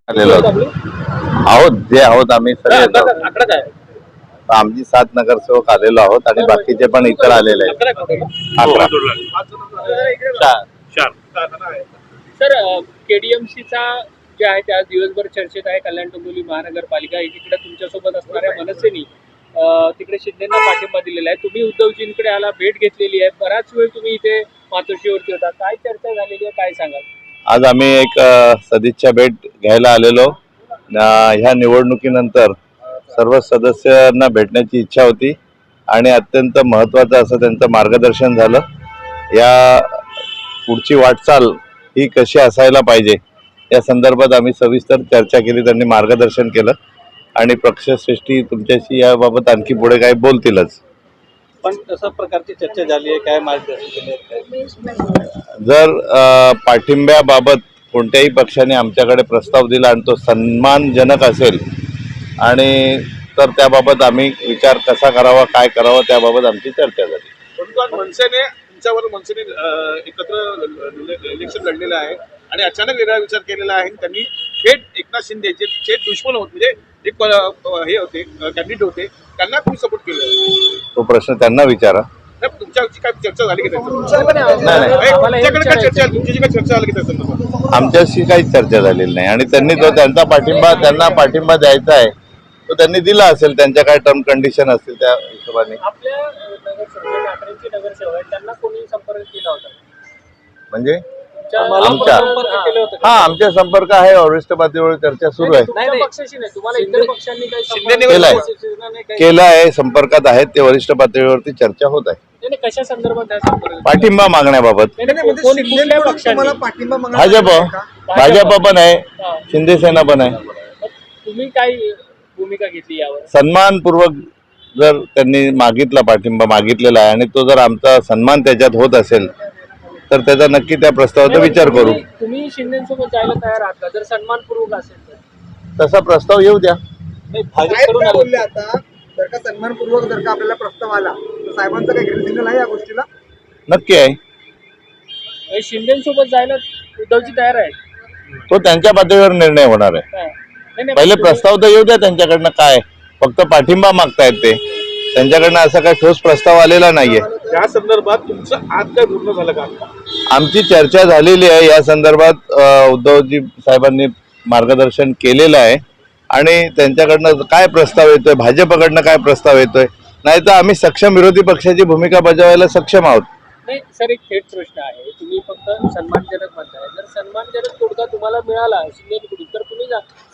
आलेलो आहोत जे आहोत आम्ही सगळे आकडा काय आमची 7 नगरसेवक आलेलो आहोत आणि बाकीचे पण इतर आलेले आहेत. 11. सर केडीएमसीचा जे आहे त्या दिवसभर चर्चेत आहे. कल्याण डोंबिवली महानगरपालिका एकीकडे तुमच्यासोबत असणाऱ्या मनसेनी तिकडे शिंदेना पाठिंबा दिलेला आहे. तुम्ही उद्धवजींकडे आला भेट घेतलेली आहे. बराच वेळ तुम्ही इथे मातोश्रीवरती होता. काय चर्चा झालेली आहे, काय सांगाल? आज आम्ही एक सदिच्छा भेट घ्यायला आलेलो. ह्या निवडणुकीनंतर सर्व सदस्यांना भेटण्याची इच्छा होती आणि अत्यंत महत्त्वाचं असं त्यांचं मार्गदर्शन झालं. या पुढची वाटचाल ही कशी असायला पाहिजे या संदर्भात आम्ही सविस्तर चर्चा केली. त्यांनी मार्गदर्शन केलं आणि पक्षश्रेष्ठी तुमच्याशी याबाबत आणखी पुढे काही बोलतीलच. पण तशा प्रकारची चर्चा झाली आहे, काय मार्गदर्शन केले? जर पाठिंब्याबाबत कोणत्याही पक्षाने आमच्याकडे प्रस्ताव दिला आणि तो सन्मानजनक असेल आणि तर त्याबाबत आम्ही विचार कसा करावा, काय करावं त्याबाबत आमची चर्चा झाली. मनसेने एकत्र इलेक्शन लढलेलं आहे आणि अचानक वेगळा विचार केलेला आहे. त्यांनी थेट एकनाथ शिंदे जे दुश्मन होते, म्हणजे हे होते कॅन्डिडेट होते, त्यांना तुम्ही सपोर्ट केलं. तो प्रश्न त्यांना विचारा. तुमच्याची काय चर्चा झाली की आमच्याशी काही चर्चा झालेली नाही आणि त्यांनी तो त्यांचा पाठिंबा द्यायचा आहे तो त्यांनी दिला असेल. त्यांच्या काय टर्म कंडिशन असतील त्या हिशोबाने. आपल्या नगरसेवक त्यांना कोणी संपर्क केला होता म्हणजे आमच्या संपर्क आहे. वरिष्ठ पातळीवर चर्चा सुरू आहे. केला आहे, संपर्कात आहेत ते. वरिष्ठ पातळीवरती चर्चा होत आहे. कशा संदर्भात? पाठिंबा मागण्याबाबत. भाजप पण आहे, शिंदे सेना पण आहे. तुम्ही काय भूमिका घेतली यावर? सन्मानपूर्वक जर त्यांनी मागितला, पाठिंबा मागितलेला आहे आणि तो जर आमचा सन्मान त्याच्यात होत असेल तर त्याचा नक्की त्या प्रस्तावाचा विचार करू. तुम्ही शिंदेसोबत जायला तयार आहात का जर सन्मानपूर्वक असेल तर? तसा प्रस्ताव येऊ द्या. बोलले आता जर का सन्मानपूर्वक जर का आपल्याला प्रस्ताव आला तर साहेबांचा काही ग्रीन सिग्नल आहे या गोष्टीला? नक्की आहे. शिंदेसोबत जायला उद्धवजी तयार आहेत? तो त्यांच्या पातळीवर निर्णय होणार आहे. पहिले प्रस्ताव तर येऊ द्या त्यांच्याकडनं. काय फक्त पाठिंबा मागतायत ते. त्यांच्याकडनं असा काही ठोस प्रस्ताव आलेला नाहीये. त्या संदर्भात तुमचं आज काय बोलणं झालं का? आमची चर्चा झालेली आहे या संदर्भात. उद्धवजी साहेबांनी मार्गदर्शन केलेलं आहे आणि त्यांच्याकडनं काय प्रस्ताव येतोय, भाजपकडनं काय प्रस्ताव येतोय, नाही तर आम्ही सक्षम विरोधी पक्षाची भूमिका बजावायला सक्षम आहोत. नाही सर, एक थेट प्रश्न आहे. तुम्ही फक्त सन्मानजनक म्हणताय. जर सन्मानजनक तोडगा तुम्हाला मिळाला शिंदेकडून तर तुम्ही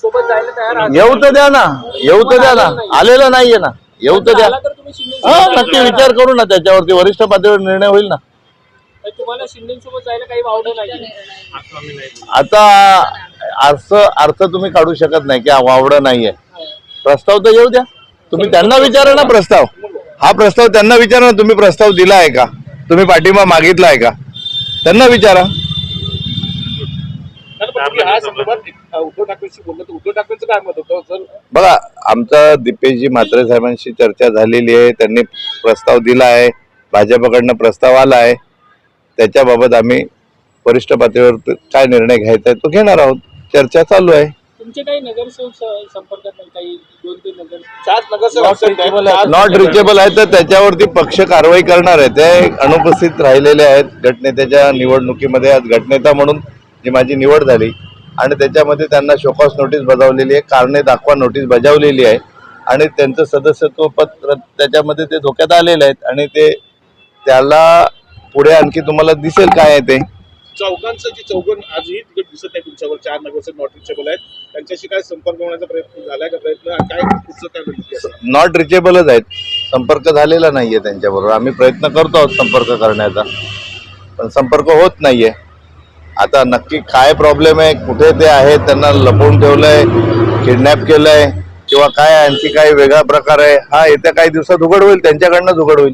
सोबत जायला तयार आहात? येऊ तर द्या ना, येऊ तर द्या ना. आलेला नाहीये ना, येऊ तर द्या. हा, नक्की विचार करू ना त्याच्यावरती. वरिष्ठ पातळीवर निर्णय होईल ना. तुम्हाला शिंदेसोबत जायला काही वावडं नाही? आता अर्थ तुम्ही काढू शकत नाही की वावडं नाहीये. प्रस्ताव तर येऊ द्या. तुम्ही त्यांना विचारा ना प्रस्ताव. हा प्रस्ताव त्यांना विचारा ना. तुम्ही प्रस्ताव दिला आहे का? तुम्ही पाठिंबा मागितला आहे का? त्यांना विचारा. उद्धव ठाकरेंशी बोललं तर उद्धव ठाकरेंचं काय मत होतं सर? बघा, आमचा दीपेशजी म्हात्रे साहेबांशी चर्चा झालेली आहे. त्यांनी प्रस्ताव दिला आहे. भाजपकडनं प्रस्ताव आला आहे. त्याच्याबाबत आम्ही वरिष्ठ पातळीवर काय निर्णय घ्यायचा आहे तो घेणार आहोत. चर्चा चालू आहे. तुमचे काही नगरसेवक संपर्कात नाही? काही 2-3 नगरसेवक नॉट रिचेबल आहे तर त्याच्यावरती पक्ष कारवाई करणार आहे. ते अनुपस्थित राहिलेले आहेत गटनेत्याच्या निवडणुकीमध्ये. आज गटनेता म्हणून जी माझी निवड झाली आणि त्याच्यामध्ये त्यांना शोकॉस नोटीस बजावलेली आहे, कारणे दाखवा नोटीस बजावलेली आहे आणि त्यांचं सदस्यत्व पत्र त्याच्यामध्ये ते धोक्यात आलेले आहेत आणि त्याला पुढे आणखी तुम्हाला दिसेल काय आहे ते. चौघांचं जी चौघण आजही तिकीट दिसत आहे तुमच्यावर. 4 नगरसेवक नॉट रिचेबल आहेत. त्यांच्याशी काय संपर्क होण्याचा प्रयत्न झालाय का? काय पुढचं काय? नॉट रिचेबलच आहेत. संपर्क झालेला नाहीये त्यांच्याबरोबर. आम्ही प्रयत्न करतो आहोत संपर्क करण्याचा, पण संपर्क होत नाहीये. आता नक्की काय प्रॉब्लेम आहे, कुठे ते आहेत, त्यांना लपवून ठेवलंय, किडनॅप केलंय किंवा काय आणखी काही वेगळा प्रकार आहे, हा येत्या काही दिवसात उघड होईल. त्यांच्याकडनंच उघड होईल.